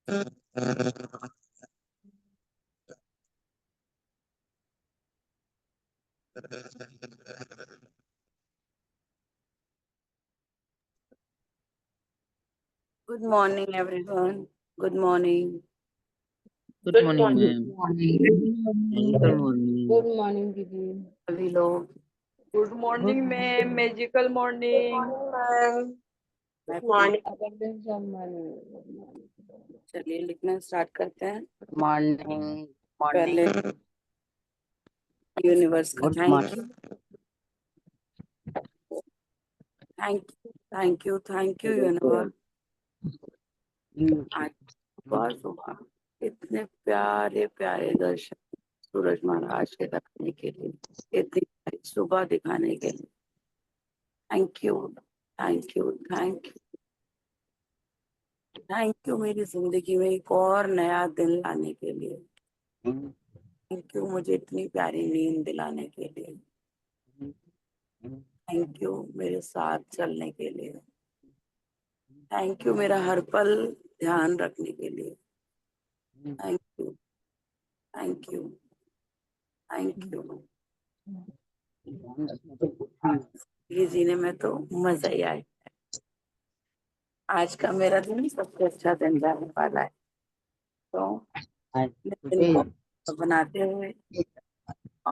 Good morning, everyone. Good morning. Good good morning morning. Ma'am. Good good morning. Morning दीदी। सभी लोग good morning ma'am, magical morning. मैं good morning. चलिए लिखना start करते हैं। मॉर्निंग पहले मॉर्निंग। यूनिवर्स का good thank you, thank you, thank you, thank you universe. आज सुबह सुबह इतने प्यारे प्यारे दर्शन सूरज महाराज के रखने के लिए, इतनी प्यारी सुबह दिखाने के लिए thank you, thank you, thank you, thank you. मेरी जिंदगी में एक और नया दिन लाने के लिए थैंक यू। मुझे इतनी प्यारी नींद दिलाने के लिए थैंक यू। मेरे साथ चलने के लिए थैंक यू। मेरा हर पल ध्यान रखने के लिए thank you, thank you, thank you. ये जीने में तो मजा ही आए। आज का मेरा दिन सबसे अच्छा दिन जाने वाला है, तो दिन को बनाते हुए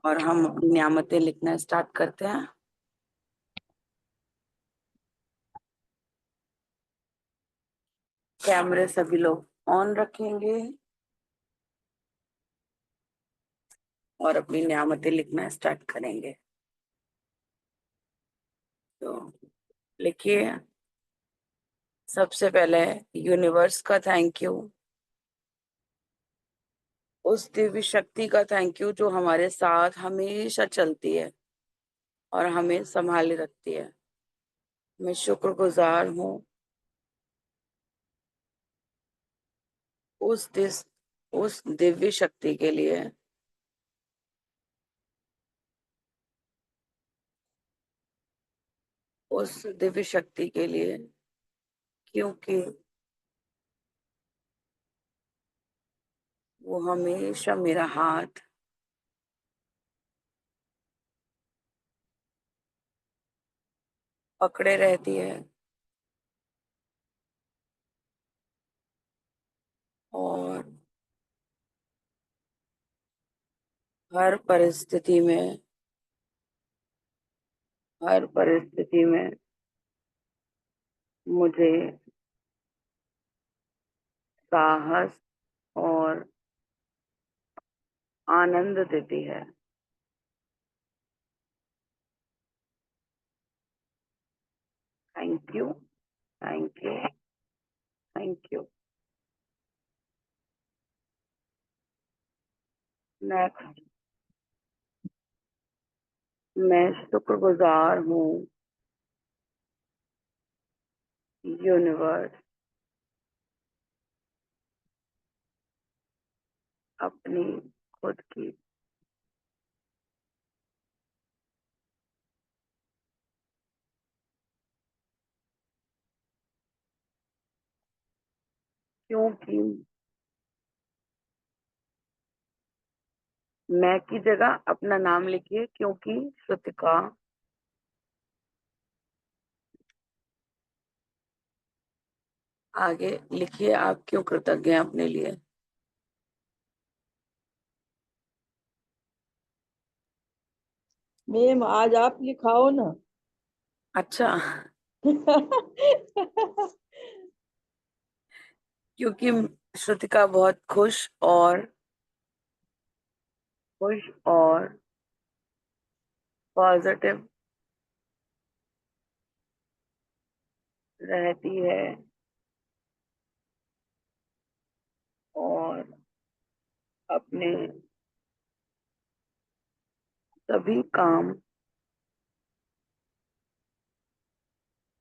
और हम अपनी नियामतें लिखना स्टार्ट करते हैं। कैमरे सभी लोग ऑन रखेंगे और अपनी नियामतें लिखना स्टार्ट करेंगे। तो लिखिए। सबसे पहले यूनिवर्स का थैंक यू, उस दिव्य शक्ति का थैंक यू जो हमारे साथ हमेशा चलती है और हमें संभाले रखती है। मैं शुक्रगुजार हूँ उस दिव्य शक्ति के लिए उस दिव्य शक्ति के लिए क्योंकि वो हमेशा मेरा हाथ पकड़े रहती है और हर परिस्थिति में मुझे साहस और आनंद देती है। Thank you, thank you, thank you. Next, मैं शुक्रगुजार हूँ यूनिवर्स अपनी खुद की क्योंकि मैं की जगह अपना नाम लिखिए, क्योंकि श्रुतिका आगे लिखिए। आप क्यों कृतज्ञ हैं अपने लिए? मैम आज आप लिखाओ ना। अच्छा, क्योंकि श्रुतिका बहुत खुश और पॉजिटिव रहती है और अपने सभी काम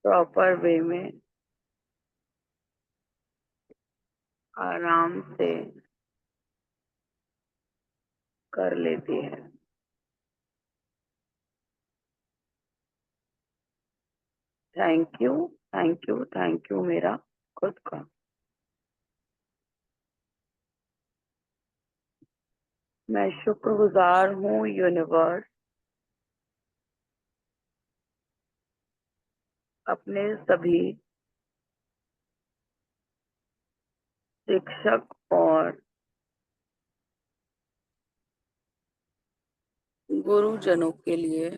प्रॉपर वे में आराम से कर लेती है। Thank you, thank you, thank you मेरा खुद का। मैं शुक्रगुजार हूँ यूनिवर्स अपने सभी शिक्षक और गुरुजनों के लिए,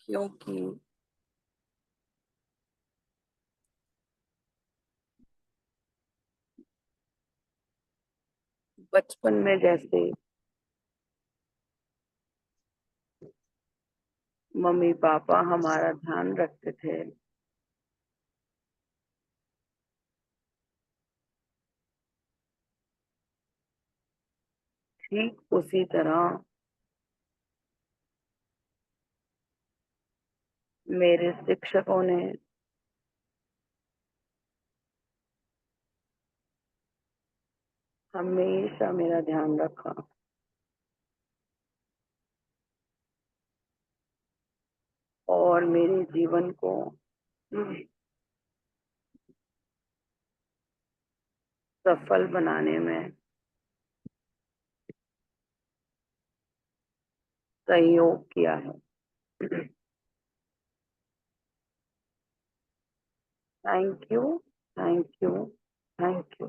क्योंकि बचपन में जैसे मम्मी पापा हमारा ध्यान रखते थे, ठीक उसी तरह मेरे शिक्षकों ने हमेशा मेरा ध्यान रखा और मेरे जीवन को सफल बनाने में सहयोग किया है। Thank you, thank you, thank you.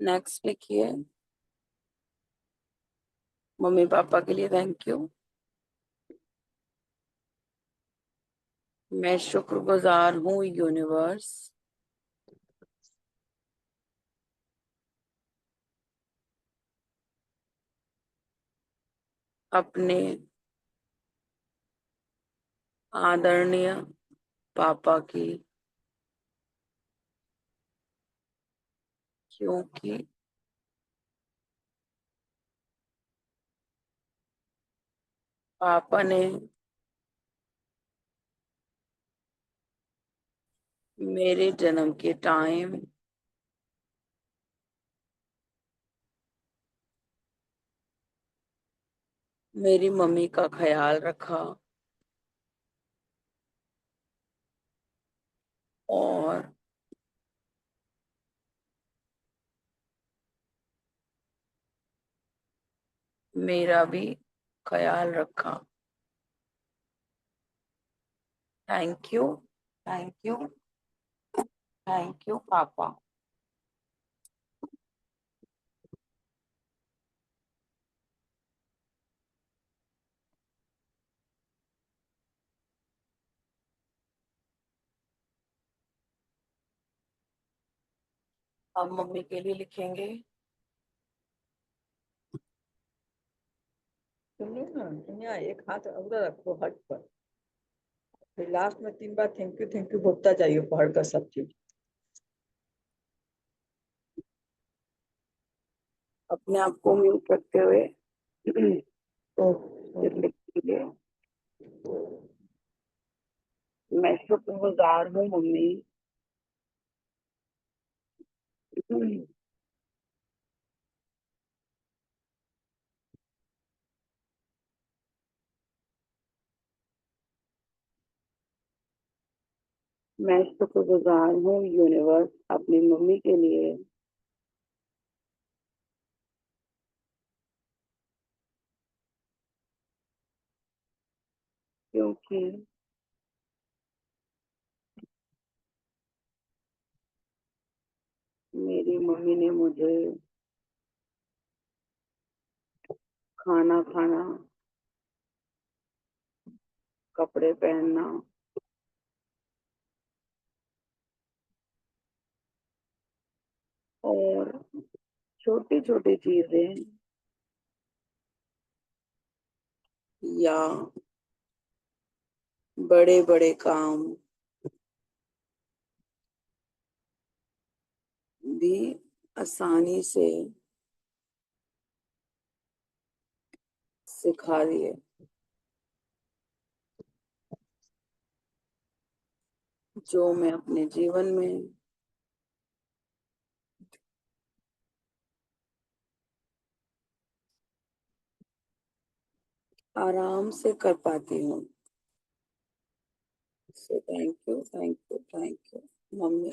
Next लिखिए, मम्मी पापा के लिए थैंक यू। मैं शुक्रगुजार हूँ यूनिवर्स अपने आदरणीय पापा की, क्योंकि पापा ने मेरे जन्म के टाइम मेरी मम्मी का ख्याल रखा और मेरा भी ख्याल रखा। Thank you, thank you, thank you पापा। अब मम्मी के लिए लिखेंगे, सुनो ना, यहाँ एक हाथ और रखो हट पर, फिर लास्ट में 3 बार थैंक यू बोलता जाइए पढ़ कर सब चीज। अपने आप को म्यूट रखते हुए तो फिर लिख लीजिए, मैं शुक्रगुजार हूँ मम्मी मैं शुक्रगुजार हूँ यूनिवर्स अपनी मम्मी के लिए, क्योंकि मेरी मम्मी ने मुझे खाना खाना, कपड़े पहनना और छोटी छोटी चीजें या बड़े बड़े काम भी आसानी से सिखा दिए, जो मैं अपने जीवन में आराम से कर पाती हूँ। So thank you, thank you, thank you. Mummy.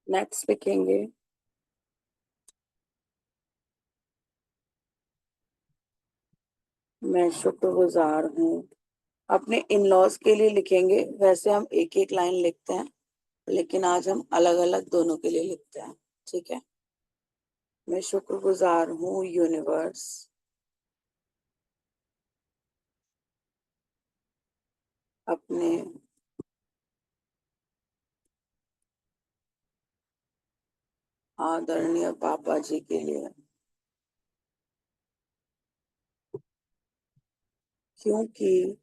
Next लिखेंगे मैं शुक्रगुजार हूँ। अपने इन लॉज के लिए लिखेंगे, वैसे हम एक एक लाइन लिखते हैं, लेकिन आज हम अलग अलग दोनों के लिए लिखते हैं। ठीक है। मैं शुक्रगुजार हूँ यूनिवर्स अपने आदरणीय पापा जी के लिए, क्योंकि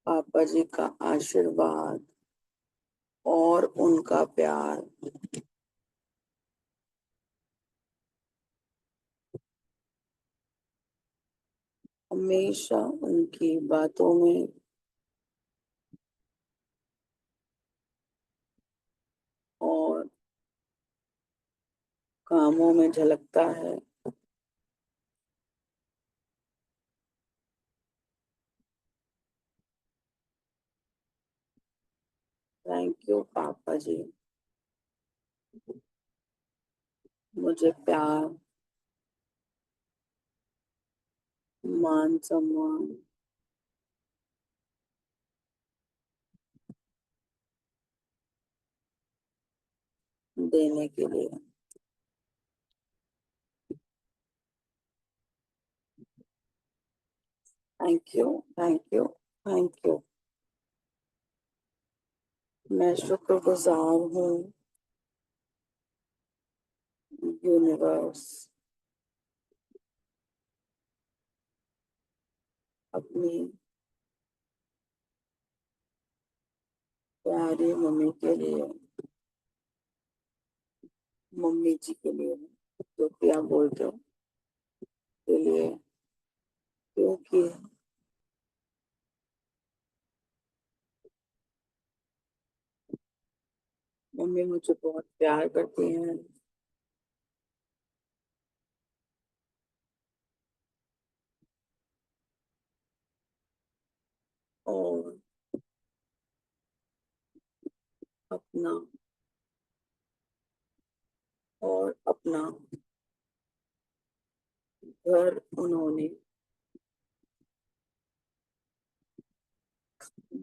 पापा जी का आशीर्वाद और उनका प्यार हमेशा उनकी बातों में और कामों में झलकता है। थैंक यू पापा जी, मुझे प्यार, मान सम्मान देने के लिए। Thank you, thank you, thank you. मैं शुक्रगुजार हूँ यूनिवर्स अपनी प्यारी मम्मी के लिए, मम्मी जी के लिए, जो भी आप बोलते हो के लिए, क्योंकि मम्मी मुझे बहुत प्यार करती हैं और अपना अपना घर उन्होंने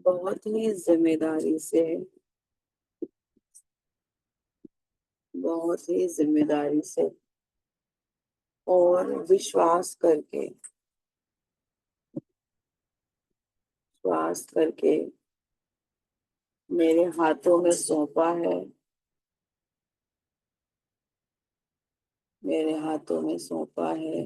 बहुत ही जिम्मेदारी से, बहुत ही जिम्मेदारी से और विश्वास करके मेरे हाथों में सौंपा है, मेरे हाथों में सौंपा है।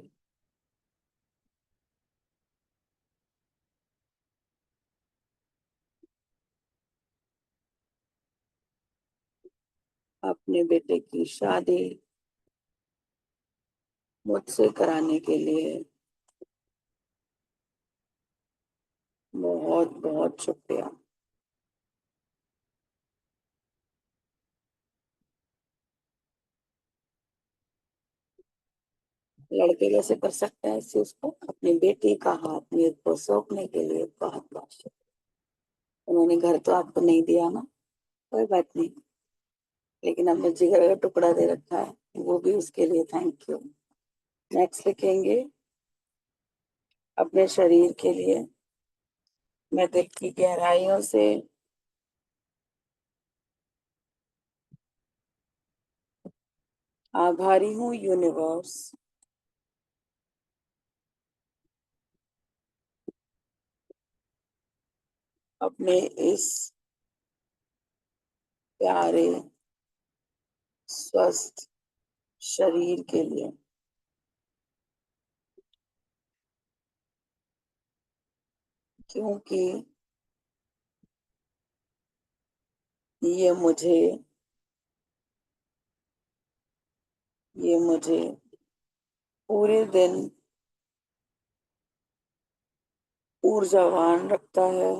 अपने बेटे की शादी मुझसे कराने के लिए बहुत बहुत शुक्रिया। लड़के कैसे कर सकते हैं इस चीज को? अपनी बेटी का हाथ मेरे को सौंपने के लिए बहुत बहुत शुक्रिया। उन्होंने घर तो आपको नहीं दिया ना, कोई बात नहीं, लेकिन अपने जिगर का टुकड़ा दे रखा है, वो भी उसके लिए थैंक यू। नेक्स्ट लिखेंगे अपने शरीर के लिए। मैं दिल की गहराइयों से आभारी हूँ यूनिवर्स अपने इस प्यारे स्वस्थ शरीर के लिए, क्योंकि ये मुझे ये मुझे पूरे दिन ऊर्जावान रखता है,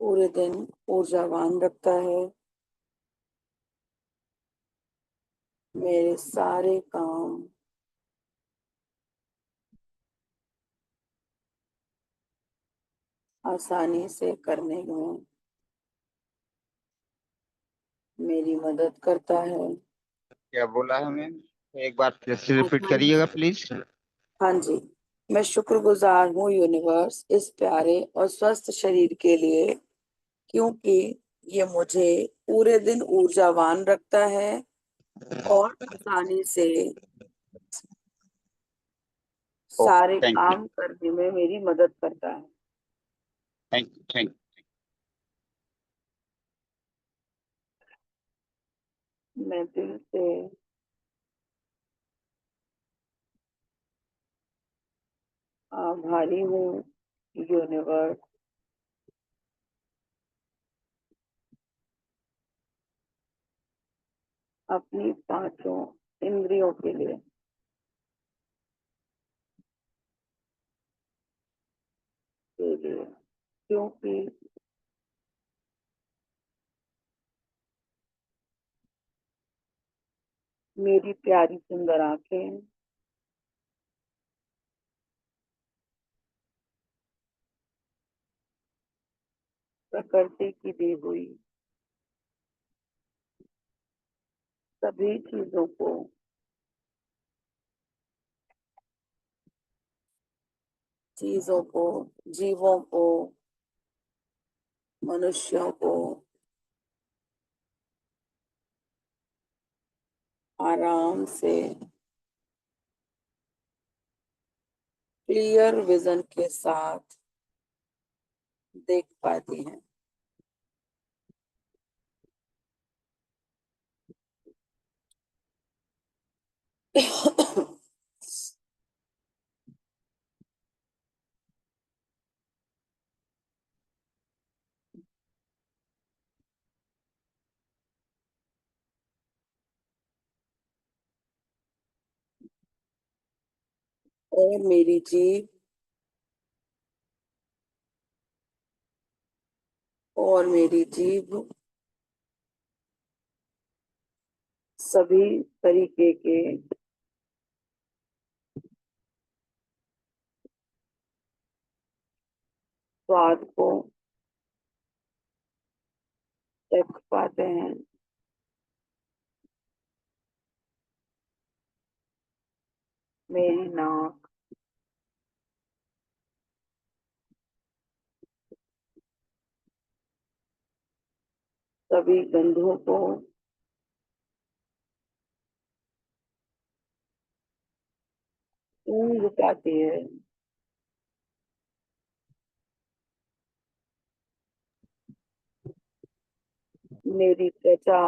पूरे दिन ऊर्जावान रखता है मेरे सारे काम आसानी से करने में मेरी मदद करता है। क्या बोला है मैम? एक बार फिर से रिपीट आसानी करिएगा से। प्लीज। हाँ जी। मैं शुक्रगुजार हूँ यूनिवर्स इस प्यारे और स्वस्थ शरीर के लिए, क्योंकि ये मुझे पूरे दिन ऊर्जावान रखता है और आसानी से ओके, सारे थैंक यू। काम करने में मेरी मदद करता है। थैंक यू, थैंक मैं दिल से आभारी हूँ यूनिवर्स अपनी पांचों इंद्रियों के लिए, क्योंकि मेरी प्यारी सुंदर आंखें प्रकृति की दी हुई सभी चीजों को, जीवों को, मनुष्यों को आराम से क्लियर विजन के साथ देख पाती हैं। और मेरी जीभ और मेरी जीभ सभी तरीके के स्वाद को चख पाते हैं। मेरी नाक सभी गंधों को सूंघ पाती है। मेरी त्वचा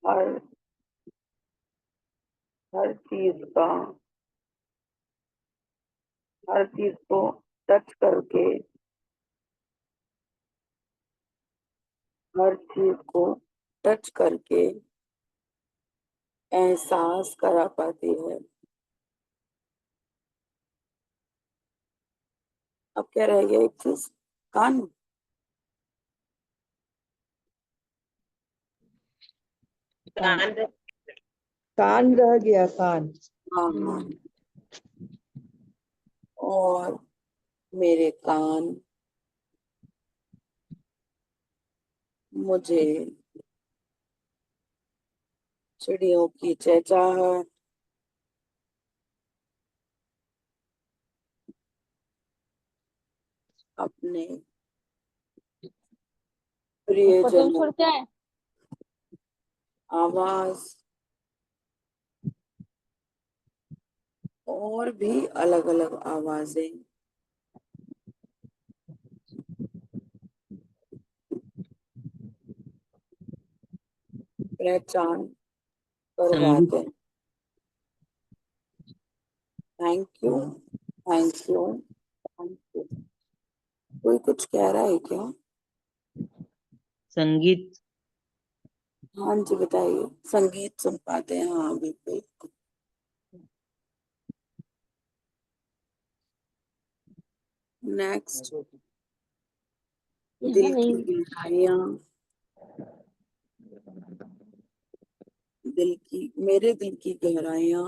हर हर चीज का हर चीज को टच करके हर चीज को टच करके एहसास करा पाती है। अब क्या रह गया? एक चीज, कान। कान रह गया, कान। हाँ। और मेरे कान मुझे चिड़ियों की चहचहाहट, अपने प्रियजनों की आवाज और भी अलग अलग आवाजें पहचान संगीत। करवाते हैं। Thank you, thank you, thank you. कोई कुछ कह रहा है क्या? संगीत। हाँ जी, बताइए। संगीत सुन पाते हैं? हाँ, बिल्कुल। नेक्स्ट, दिल की गहराइयां मेरे दिल की गहराइयां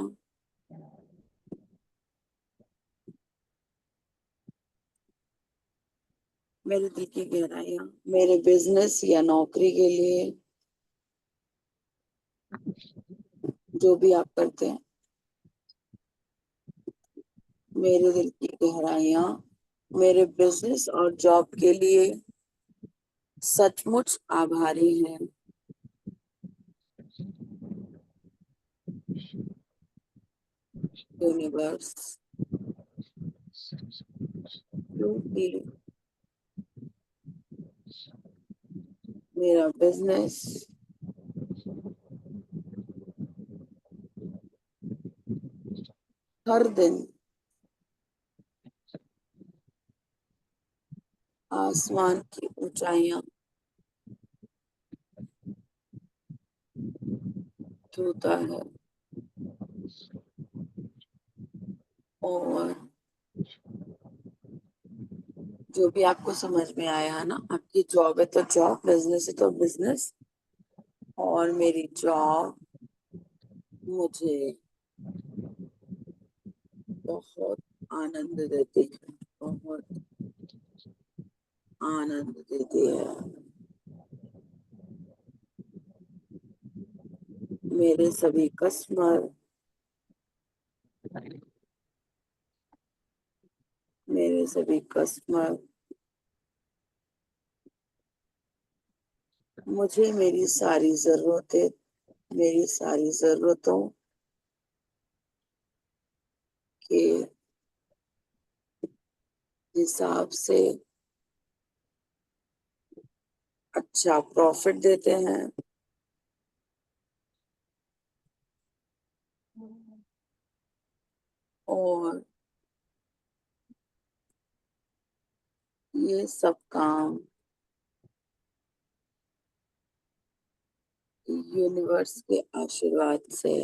मेरे दिल की गहराइयां मेरे बिजनेस या नौकरी के लिए, जो भी आप करते हैं, मेरे दिल की गहराइयां मेरे बिजनेस और जॉब के लिए सचमुच आभारी हैं। यूनिवर्स, क्योंकि मेरा बिजनेस हर दिन आसमान की ऊंचाइयां छूता है, और जो भी आपको समझ में आया है ना, आपकी जॉब है तो जॉब, बिजनेस है तो बिजनेस, और मेरी जॉब मुझे बहुत आनंद देती है, बहुत आनंद देती है। मेरे सभी कस्टमर मेरे सभी कस्टमर मुझे मेरी सारी जरूरतों के हिसाब से अच्छा प्रॉफिट देते हैं, और ये सब काम यूनिवर्स के आशीर्वाद से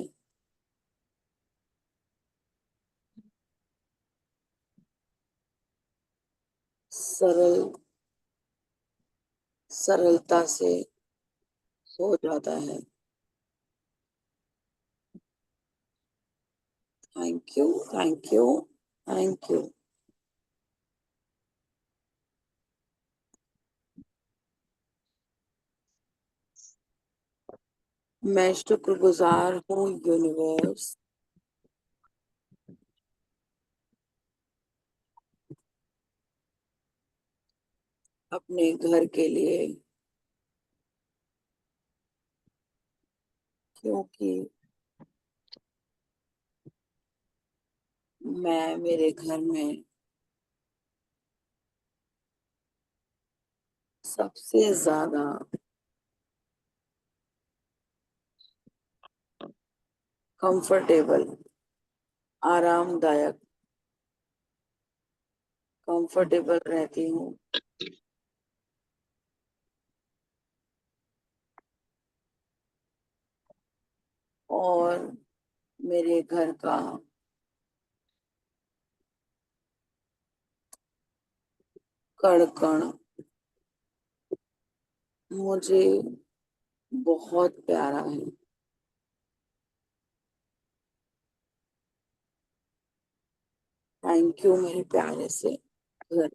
सरल सरलता से हो जाता है। Thank you, thank you, thank you. मैं शुक्रगुजार हूँ यूनिवर्स, अपने घर के लिए, क्योंकि मैं मेरे घर में सबसे ज्यादा कंफर्टेबल, आरामदायक, कंफर्टेबल रहती हूँ, और मेरे घर का कण कण मुझे बहुत प्यारा है। थैंक यू मेरे प्यारे से घर।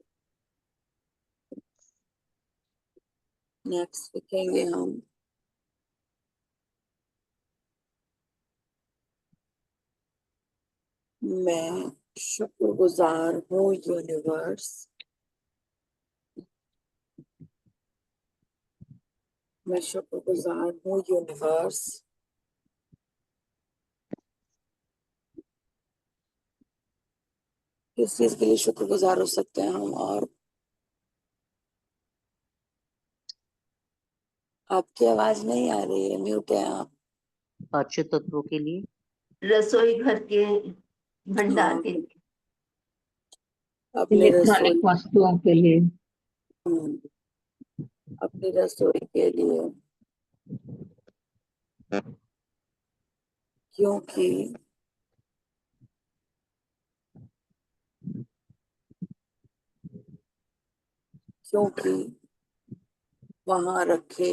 नेक्स्ट लिखेंगे हम, मैं शुक्रगुजार हूँ यूनिवर्स, मैं शुक्रगुजार हूँ यूनिवर्स, किस चीज के लिए शुक्रगुजार हो सकते हैं हम? और आपकी आवाज नहीं आ रही है, म्यूट है आप। पांचों तत्वों के लिए, रसोई घर के भंडार हाँ, के लिए, अपने इलेक्ट्रॉनिक रसोई, वस्तुओं के लिए, हम्म, अपनी रसोई के लिए, क्योंकि क्योंकि वहां रखे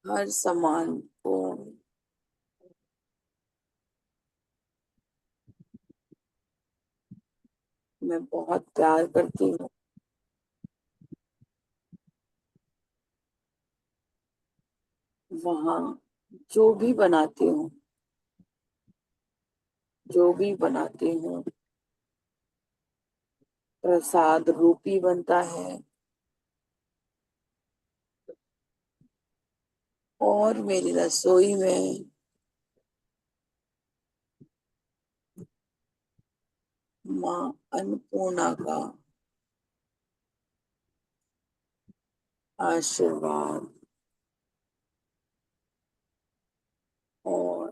हर सामान को मैं बहुत प्यार करती हूँ। वहाँ जो भी बनाती हूँ, जो भी बनाती हूँ, प्रसाद रूपी बनता है और मेरी रसोई में माँ अन्नपूर्णा का आशीर्वाद और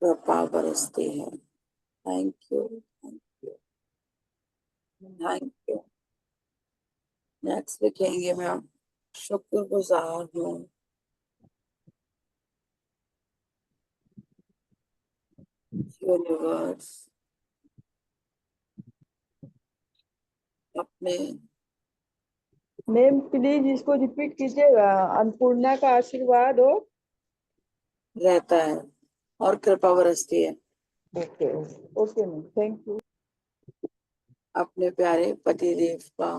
कृपा बरसती है। Thank you, thank you, thank you. Next लिखेंगे मैम, शुक्रगुजार हूँ यूनिवर्स अपने मैम प्लीज इसको रिपीट कीजिएगा। अन्नपूर्णा का आशीर्वाद हो। रहता है और कृपा बरसती है okay okay ma'am, thank you. अपने प्यारे पतिदेव का,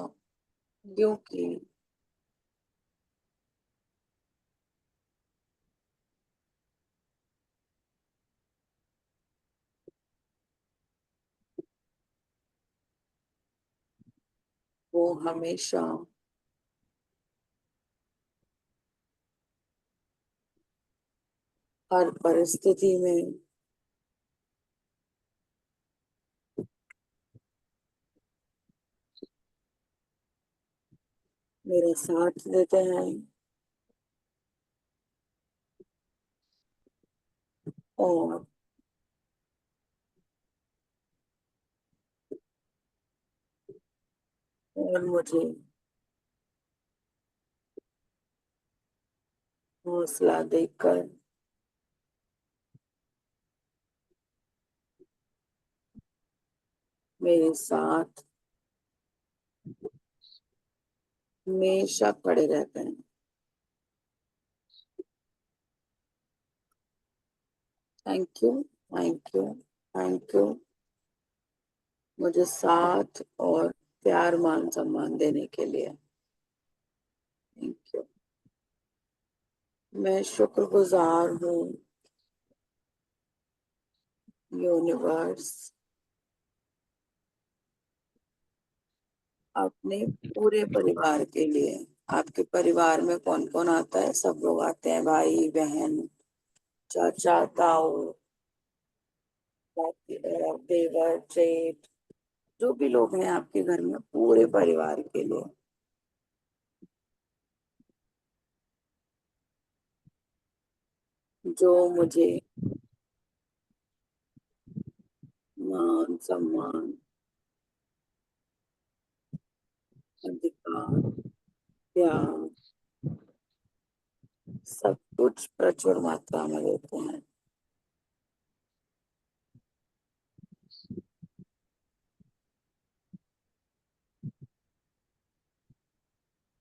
क्योंकि वो हमेशा हर परिस्थिति में मेरा साथ देते हैं और मुझे हौसला देकर मेरे साथ हमेशा खड़े रहते हैं। Thank you, thank you, thank you, मुझे साथ और प्यार मान सम्मान देने के लिए। Thank you. मैं शुक्रगुजार हूँ यूनिवर्स अपने पूरे परिवार के लिए। आपके परिवार में कौन कौन आता है? सब लोग आते हैं, भाई बहन, चाचा ताऊ, देवर जेठ, जो भी लोग हैं आपके घर में, पूरे परिवार के लिए। जो मुझे मान सम्मान अधिकार प्यार सब कुछ प्रचुर मात्रा में देते हैं।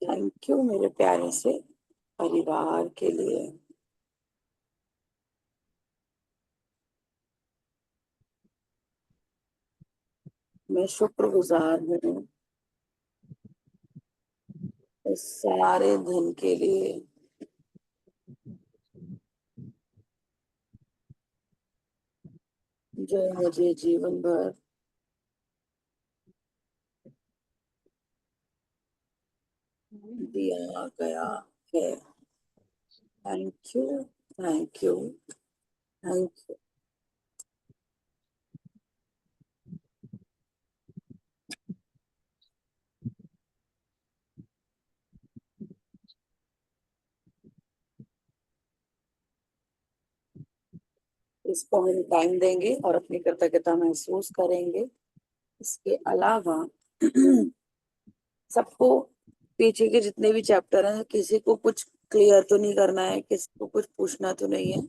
थैंक यू मेरे प्यारे से परिवार के लिए। मैं शुक्रगुजार हूँ इस सारे धन के लिए जो मुझे जीवन भर दिया गया है। Thank you, thank you, thank you. इसको हम टाइम देंगे और अपनी कृतज्ञता महसूस करेंगे। इसके अलावा सबको पीछे के जितने भी चैप्टर हैं, किसी को कुछ क्लियर तो नहीं करना है, किसी को कुछ पूछना तो नहीं है?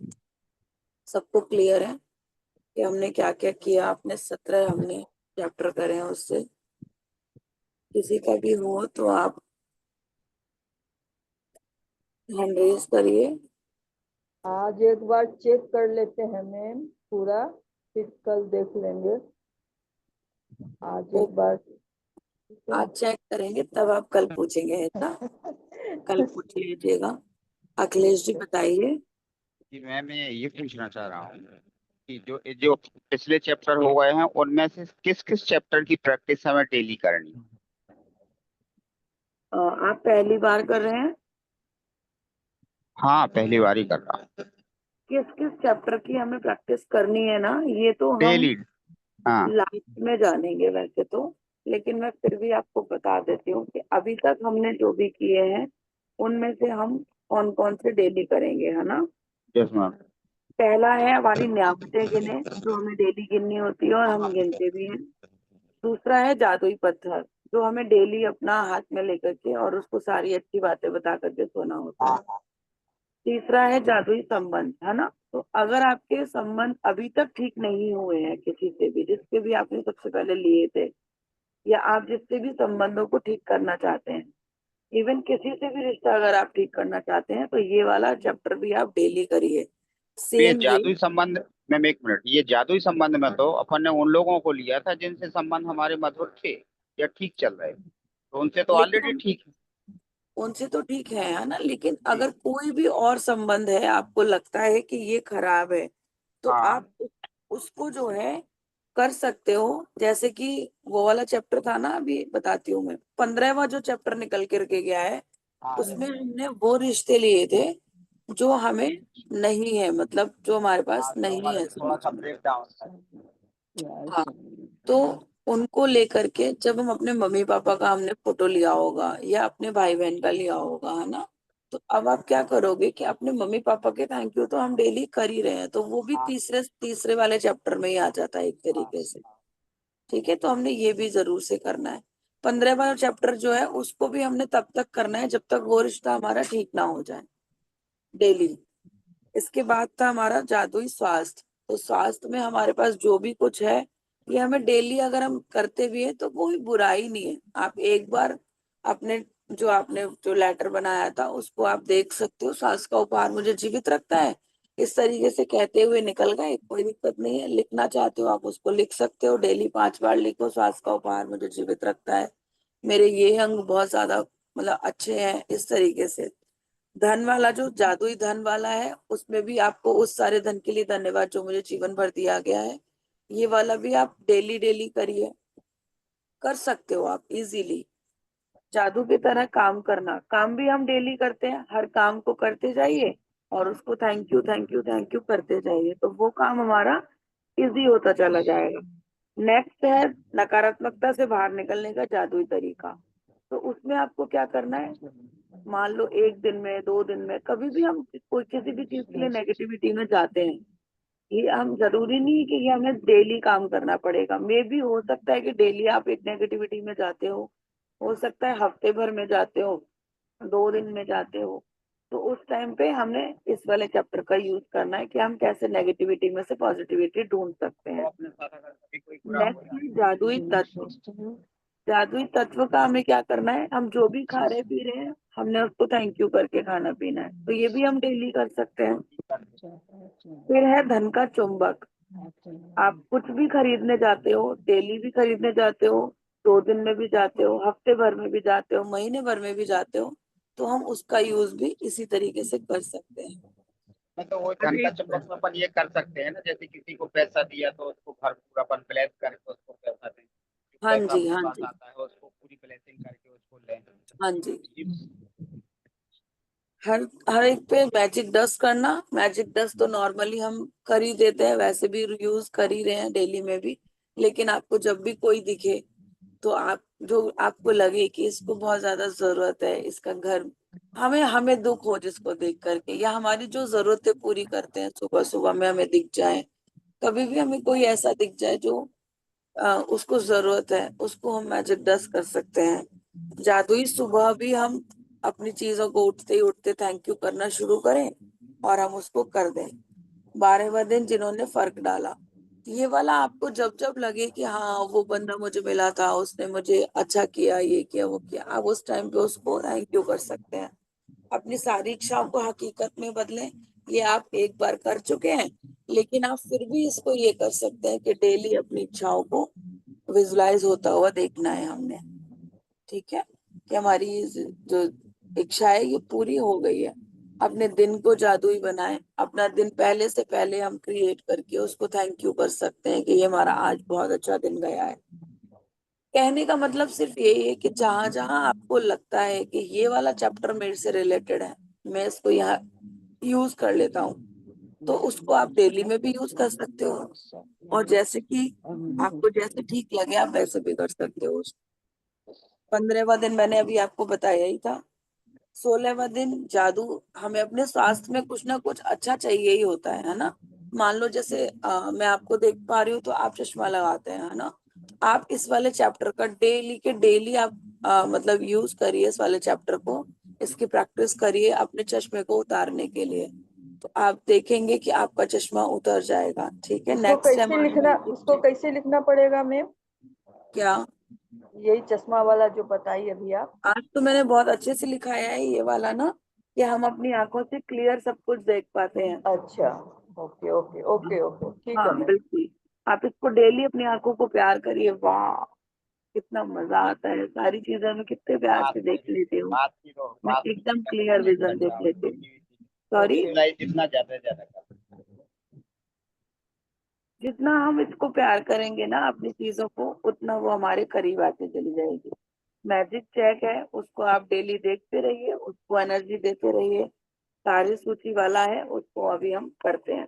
सबको क्लियर है कि हमने क्या क्या किया? अपने 17 हमने चैप्टर करे हैं, उससे किसी का भी हो तो आप हैंड रेज करिए। आज एक बार चेक कर लेते हैं मैम पूरा, फिर कल देख लेंगे। आज एक बार आज चेक करेंगे तब आप कल पूछेंगे, है ना? कल पूछ लीजिएगा। अखिलेश जी बताइए। जी मैम, मैं ये पूछना चाह रहा हूँ कि जो जो पिछले चैप्टर हो गए हैं उनमें से किस किस चैप्टर की प्रैक्टिस हमें डेली करनी है? आप पहली बार कर रहे हैं? हाँ, पहली बार ही कर रहा हूँ। किस किस चैप्टर की हमें प्रैक्टिस करनी है ना, ये तो हम डेली। हाँ। लास्ट में जानेंगे वैसे तो। लेकिन मैं फिर भी आपको बता देती हूँ कि अभी तक हमने जो भी किए हैं उनमें से हम कौन कौन से डेली करेंगे, है ना? Yes ma'am. पहला है हमारी नियामतें गिने, जो हमें डेली गिननी होती है और हम गिनते भी हैं। दूसरा है जादुई पत्थर, जो हमें डेली अपना हाथ में लेकर के और उसको सारी अच्छी बातें बता करके सोना होता है। तीसरा है जादुई संबंध, है ना? तो अगर आपके संबंध अभी तक ठीक नहीं हुए हैं किसी से भी, जिसके भी आपने सबसे पहले लिए थे, या आप जिससे भी संबंधों को ठीक करना चाहते हैं, इवन किसी से भी रिश्ता अगर आप ठीक करना चाहते हैं, तो ये वाला चैप्टर भी आप डेली करिए। तो ये सेम वे। जादुई संबंध, मैम एक मिनट, ये जादुई संबंध में तो अपन ने उन लोगों को लिया था जिनसे संबंध हमारे मधुर थे या ठीक चल रहे थे, तो उनसे तो लेकिन ऑलरेडी हम ठीक है। उनसे तो ठीक है ना? लेकिन जी। अगर कोई भी और संबंध है, आपको लगता है कि ये खराब है, तो हाँ। आप उसको जो है कर सकते हो। जैसे कि वो वाला चैप्टर था ना, अभी बताती हूँ मैं, 15वां जो चैप्टर निकल करके गया है, हाँ। उसमें हमने वो रिश्ते लिए थे जो हमें नहीं है, मतलब जो हमारे पास हाँ, जो नहीं हमारे है, में थोड़ा सा समझ में? ब्रेक डाउन है। हाँ। तो उनको लेकर के जब हम अपने मम्मी पापा का हमने फोटो लिया होगा या अपने भाई बहन का लिया होगा, है ना? तो अब आप क्या करोगे कि अपने मम्मी पापा के थैंक यू तो हम डेली कर ही रहे हैं, तो वो भी हाँ। तीसरे तीसरे वाले चैप्टर में ही आ जाता है एक हाँ। तरीके से। ठीक है, तो हमने ये भी जरूर से करना है। 15वां चैप्टर जो है उसको भी हमने तब तक करना है जब तक वो रिश्ता हमारा ठीक ना हो जाए, डेली। इसके बाद था हमारा जादुई स्वास्थ्य। तो स्वास्थ्य में हमारे पास जो भी कुछ है, ये हमें डेली अगर हम करते भी है तो कोई बुराई नहीं है। आप एक बार अपने आपने जो लेटर बनाया था उसको आप देख सकते हो, सास का उपहार मुझे जीवित रखता है, इस तरीके से कहते हुए निकल गए, कोई दिक्कत नहीं है। लिखना चाहते हो आप उसको लिख सकते हो, डेली 5 बार लिखो, सास का उपहार मुझे जीवित रखता है, मेरे ये अंग बहुत ज्यादा मतलब अच्छे हैं, इस तरीके से। धन वाला जो जादुई धन वाला है, उसमें भी आपको उस सारे धन के लिए धन्यवाद जो मुझे जीवन भर दिया गया है, ये वाला भी आप डेली डेली करिए। कर सकते हो आप इजीली। जादू की तरह काम करना, काम भी हम डेली करते हैं, हर काम को करते जाइए और उसको thank you thank you thank you करते जाइए, तो वो काम हमारा इजी होता चला जाएगा। नेक्स्ट है नकारात्मकता से बाहर निकलने का जादुई तरीका। तो उसमें आपको क्या करना है, मान लो 1 दिन में, 2 दिन में, कभी भी हम कोई किसी भी चीज के लिए नेगेटिविटी में जाते हैं, ये हम जरूरी नहीं है कि ये हमें डेली काम करना पड़ेगा। मे भी हो सकता है कि डेली आप एक नेगेटिविटी में जाते हो सकता है हफ्ते भर में जाते हो, 2 दिन में जाते हो। तो उस टाइम पे हमने इस वाले चैप्टर का यूज करना है कि हम कैसे नेगेटिविटी में से पॉजिटिविटी ढूंढ सकते तो हैं। अपने साथ अगर कभी कोई बुरा हो नेक्स्ट जाए। है जादुई तत्व। जादुई तत्व का हमें क्या करना है, हम जो भी खा रहे पी रहे हैं हमने उसको थैंक यू करके खाना पीना है, तो ये भी हम डेली कर सकते हैं। फिर है धन का चुंबक। आप कुछ भी खरीदने जाते हो, डेली भी खरीदने जाते हो, 2 दिन में भी जाते हो, हफ्ते भर में भी जाते हो, महीने भर में भी जाते हो, तो हम उसका यूज भी इसी तरीके से कर सकते हैं। मैं तो वो अब धन का एक चुंबक में अपन ये कर सकते हैं ना, जैसे किसी को पैसा दिया तो उसको भरपूर अपन ब्लेस करके उसको पैसा दें। हाँ पैसा जी, अपने हाँ पास जी, आता है उसको पूरी ब्लेसिंग करके उसको लें। हाँ जी। ये- हर हर एक पे मैजिक डस्ट करना। मैजिक डस्ट तो नॉर्मली हम कर ही देते हैं, वैसे भी यूज कर ही रहे हैं डेली में भी। लेकिन आपको जब भी कोई दिखे, तो आप जो आपको लगे कि इसको बहुत ज्यादा जरूरत है, इसका घर, हमें हमें दुख हो जिसको देख करके, या हमारी जो जरूरतें पूरी करते हैं सुबह सुबह में हमें दिख जाए, कभी भी हमें कोई ऐसा दिख जाए जो उसको जरूरत है, उसको हम मैजिक डस्ट कर सकते हैं। जादुई सुबह भी हम अपनी चीजों को उठते ही उठते थैंक यू करना शुरू करें और हम उसको कर दें। 12वां दिन जिन्होंने फर्क डाला, ये वाला आपको जब जब लगे कि हाँ वो बंदा मुझे मिला था, उसने मुझे अच्छा किया, ये किया वो किया, आप उस टाइम पे उसको थैंक यू कर सकते हैं। अपनी सारी इच्छाओं को हकीकत में बदलें। ये आप एक बार कर चुके हैं, लेकिन आप फिर भी इसको ये कर सकते हैं कि डेली अपनी इच्छाओं को विजुलाइज होता हुआ देखना है हमने। ठीक है, कि हमारी जो इच्छा है ये पूरी हो गई है। अपने दिन को जादुई बनाएं। अपना दिन पहले से पहले हम क्रिएट करके उसको थैंक यू कर सकते हैं कि ये हमारा आज बहुत अच्छा दिन गया है। कहने का मतलब सिर्फ यही है कि जहां जहां आपको लगता है कि ये वाला चैप्टर मेरे से रिलेटेड है, मैं इसको यहाँ यूज कर लेता हूँ, तो उसको आप डेली में भी यूज कर सकते हो। और जैसे कि आपको जैसे ठीक लगे आप वैसे भी कर सकते हो। 15वां दिन मैंने अभी आपको बताया ही था। 16वां दिन जादू, हमें अपने स्वास्थ्य में कुछ ना कुछ अच्छा चाहिए ही होता है ना। मान लो जैसे मैं आपको देख पा रही हूँ तो आप चश्मा लगाते हैं, है ना। आप इस वाले चैप्टर का डेली के डेली आप मतलब यूज करिए इस वाले चैप्टर को, इसकी प्रैक्टिस करिए अपने चश्मे को उतारने के लिए, तो आप देखेंगे कि आपका चश्मा उतर जाएगा। ठीक है, इसको नेक्स्ट है कैसे लिखना, इसको कैसे लिखना पड़ेगा मैम? क्या? यही चश्मा वाला जो बताई अभी आप। आज तो मैंने बहुत अच्छे से लिखाया है ये वाला ना, कि हम अपनी आंखों से क्लियर सब कुछ देख पाते हैं। अच्छा, ओके ओके ओके ओके, ठीक है हाँ मैम। बिल्कुल। आप इसको डेली अपनी आंखों को प्यार करिए। वाह, कितना मजा आता है, सारी चीजें मैं कितने प्यार बात से देख लेती हूँ। बात की तो मैं बात एकदम क्लियर विजन देख लेती हूँ। सॉरी। विजुअलाइज जितना ज्यादा से ज्यादा कर। जितना हम इसको प्यार करेंगे ना अपनी चीजों को, उतना वो हमारे करीब आते चली जाएगी। मैजिक चेक है, उसको आप डेली देखते रहिए, उसको एनर्जी देते रहिए। कार्य सूची वाला है, उसको अभी हम करते हैं।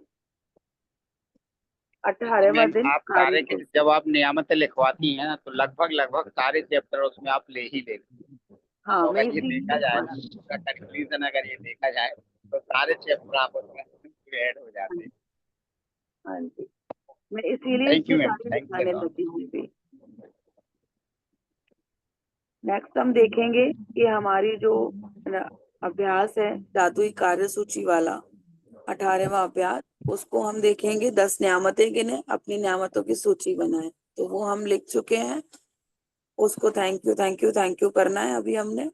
18वां मैम दिन आप कार्य सारे के सूची। जब आप नियामतें लिखवाती हैं ना तो लगभग लगभग सारे चैप्टर उसमें आप ले ही ले। हाँ तो मैं अगर ये देखा जाए इसीलिए। ना, उसका कंक्लूजन अगर ये देखा जाए तो सारे चैप्टर आप उसमें ऐड हो जाते हैं। हाँ जी, मैं इसीलिए थैंक इतनी यू मैम, सारी थैंक यू दिखाने लॉट। लगी हूँ भी। नेक्स्ट हम देखेंगे कि हमारी जो अभ्यास है जादुई कार्य सूची वाला 18वां अभ्यास, उसको हम देखेंगे 10 नियामतें गिने, अपनी नियामतों की सूची बनाए। तो वो हम लिख चुके हैं, उसको thank you thank you thank you करना है अभी हमने।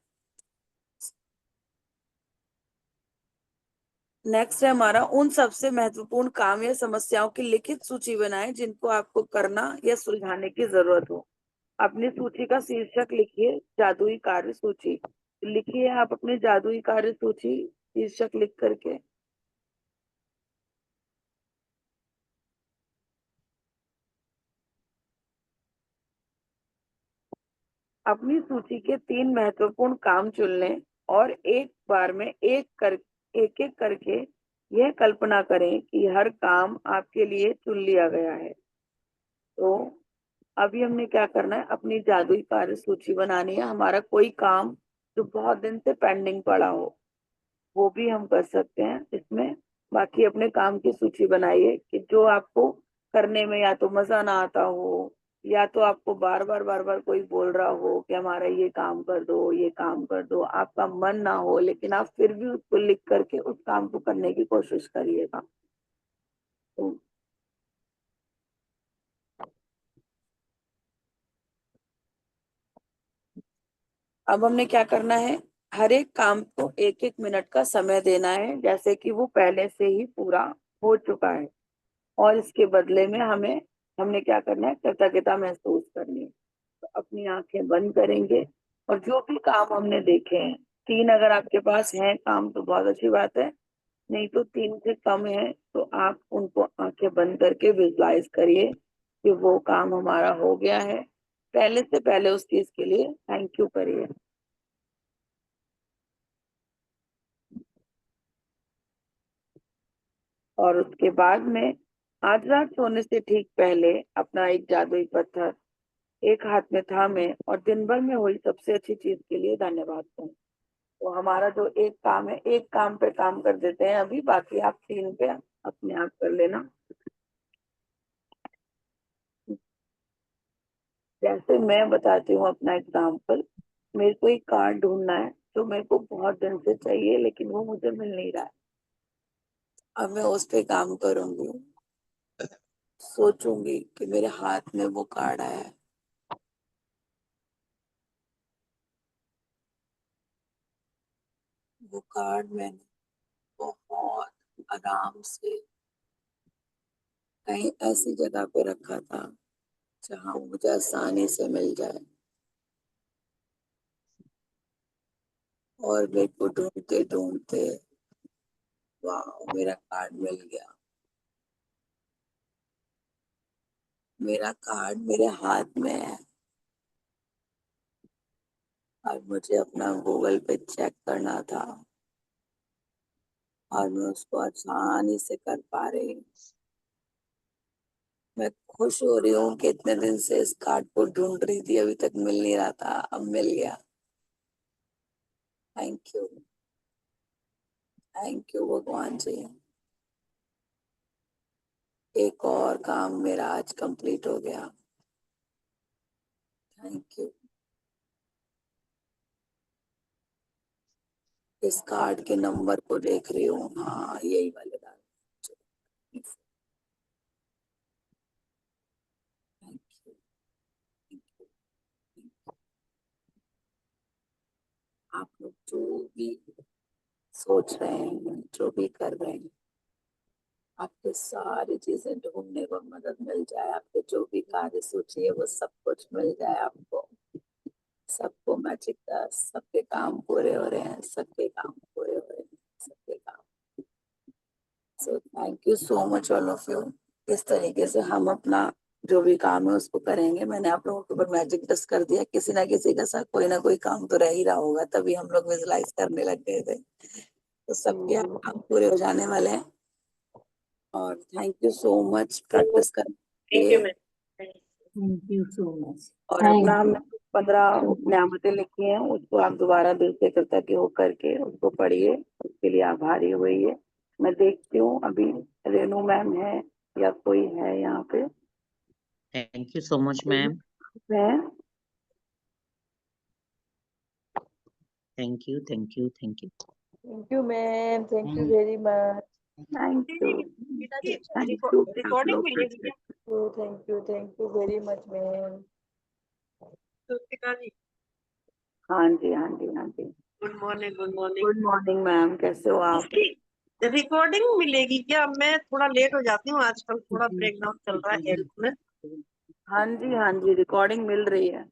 नेक्स्ट है हमारा उन सबसे महत्वपूर्ण काम या समस्याओं की लिखित सूची बनाएं जिनको आपको करना या सुलझाने की जरूरत हो। अपनी सूची का शीर्षक लिखिए जादुई कार्य सूची। लिखिए आप अपनी जादुई कार्य सूची शीर्षक लिख करके। अपनी सूची के 3 महत्वपूर्ण काम चुन लें और एक बार में एक एक करके यह कल्पना करें कि हर काम आपके लिए चुन लिया गया है। तो अभी हमने क्या करना है, अपनी जादुई कार्य सूची बनानी है। हमारा कोई काम जो बहुत दिन से पेंडिंग पड़ा हो वो भी हम कर सकते हैं इसमें। बाकी अपने काम की सूची बनाइए कि जो आपको करने में या तो मजा ना आता हो, या तो आपको बार बार कोई बोल रहा हो कि हमारा ये काम कर दो ये काम कर दो, आपका मन ना हो, लेकिन आप फिर भी उसको लिख करके उस काम को करने की कोशिश करिएगा। तो अब हमने क्या करना है, हर एक काम को एक एक मिनट का समय देना है, जैसे कि वो पहले से ही पूरा हो चुका है। और इसके बदले में हमने क्या करना है, कृतज्ञता महसूस करनी है। तो अपनी आंखें बंद करेंगे और जो भी काम हमने देखे हैं, 3 अगर आपके पास है काम तो बहुत अच्छी बात है, नहीं तो 3 से कम है तो आप उनको आंखें बंद करके विजुलाइज करिए कि वो काम हमारा हो गया है। पहले से पहले उस चीज के लिए थैंक यू करिए। और उसके बाद में आज रात सोने से ठीक पहले अपना एक जादुई पत्थर एक हाथ में थामे और दिन भर में हुई सबसे अच्छी चीज के लिए धन्यवाद करें। तो हमारा जो एक काम है, एक काम पे काम कर देते हैं अभी, बाकी आप 3 पे अपने आप कर लेना। जैसे मैं बताती हूँ अपना एग्जाम्पल, मेरे को एक कार्ड ढूंढना है जो मेरे को बहुत दिन से चाहिए लेकिन वो मुझे मिल नहीं रहा है। अब मैं उस पे काम करूंगी, सोचूंगी कि मेरे हाथ में वो कार्ड आया है। वो कार्ड मैंने बहुत आराम से कहीं ऐसी जगह पे रखा था जहां वो मुझे आसानी से मिल जाए, और मेरे को ढूंढते ढूंढते वाह मेरा कार्ड मिल गया। मेरा कार्ड मेरे हाथ में है और मुझे अपना गूगल पे चेक करना था और मैं उसको आसानी से कर पा रही हूँ। मैं खुश हो रही हूँ कि इतने दिन से इस कार्ड को ढूंढ रही थी, अभी तक मिल नहीं रहा था, अब मिल गया। थैंक यू भगवान जी। एक और काम मेरा आज कंप्लीट हो गया। Thank you. इस कार्ड के नंबर को देख रही हूँ, हाँ यही वाले डाल। Thank you. आप लोग जो भी सोच रहे हैं, जो भी कर रहे हैं, आपके सारी चीजें ढूंढने को मदद मिल जाए, आपके जो भी कार्य सूची है वो सब कुछ मिल जाए आपको। सबको मैजिक दस, सबके काम पूरे हो रहे हैं, सबके काम पूरे हो रहे हैं, सबके काम। So thank you so much all of you. इस तरीके से हम अपना जो भी काम है उसको करेंगे। मैंने आप लोगों के ऊपर मैजिक डस्ट कर दिया, किसी ना किसी का साथ कोई ना कोई काम तो रह ही रहा होगा, तभी हम लोग विजुलाइज करने लग गए थे। तो सबके काम पूरे हो जाने वाले हैं। और thank you so much practice करने के लिए। Thank you so much. और अपना हमने 15 नियामतें लिखी हैं, उसको आप दोबारा दिल से कृतज्ञ हो करके उसको पढ़िए, उसके लिए आभारी हुई। मैं देखती हूँ अभी रेनू मैम है या कोई है यहाँ पे। Thank you so much ma'am. है thank you thank you thank you. Thank you ma'am, thank you very much. Thank you आप लोग का। Thank you very much ma'am. हाँ जी हाँ जी हाँ जी। Good morning good morning. Good morning ma'am, कैसे हो आप? उसकी रिकॉर्डिंग मिलेगी क्या? मैं थोड़ा लेट हो जाती हूँ आजकल, थोड़ा ब्रेकडाउन चल रहा है हेल्थ में। हाँ जी रिकॉर्डिंग मिल रही है।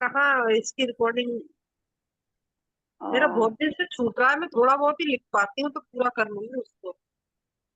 कहाँ इसकी रिकॉर्डिंग? मेरा और बहुत दिन से छूट रहा है, मैं थोड़ा बहुत ही लिख पाती हूँ तो पूरा कर लूंगी उसको।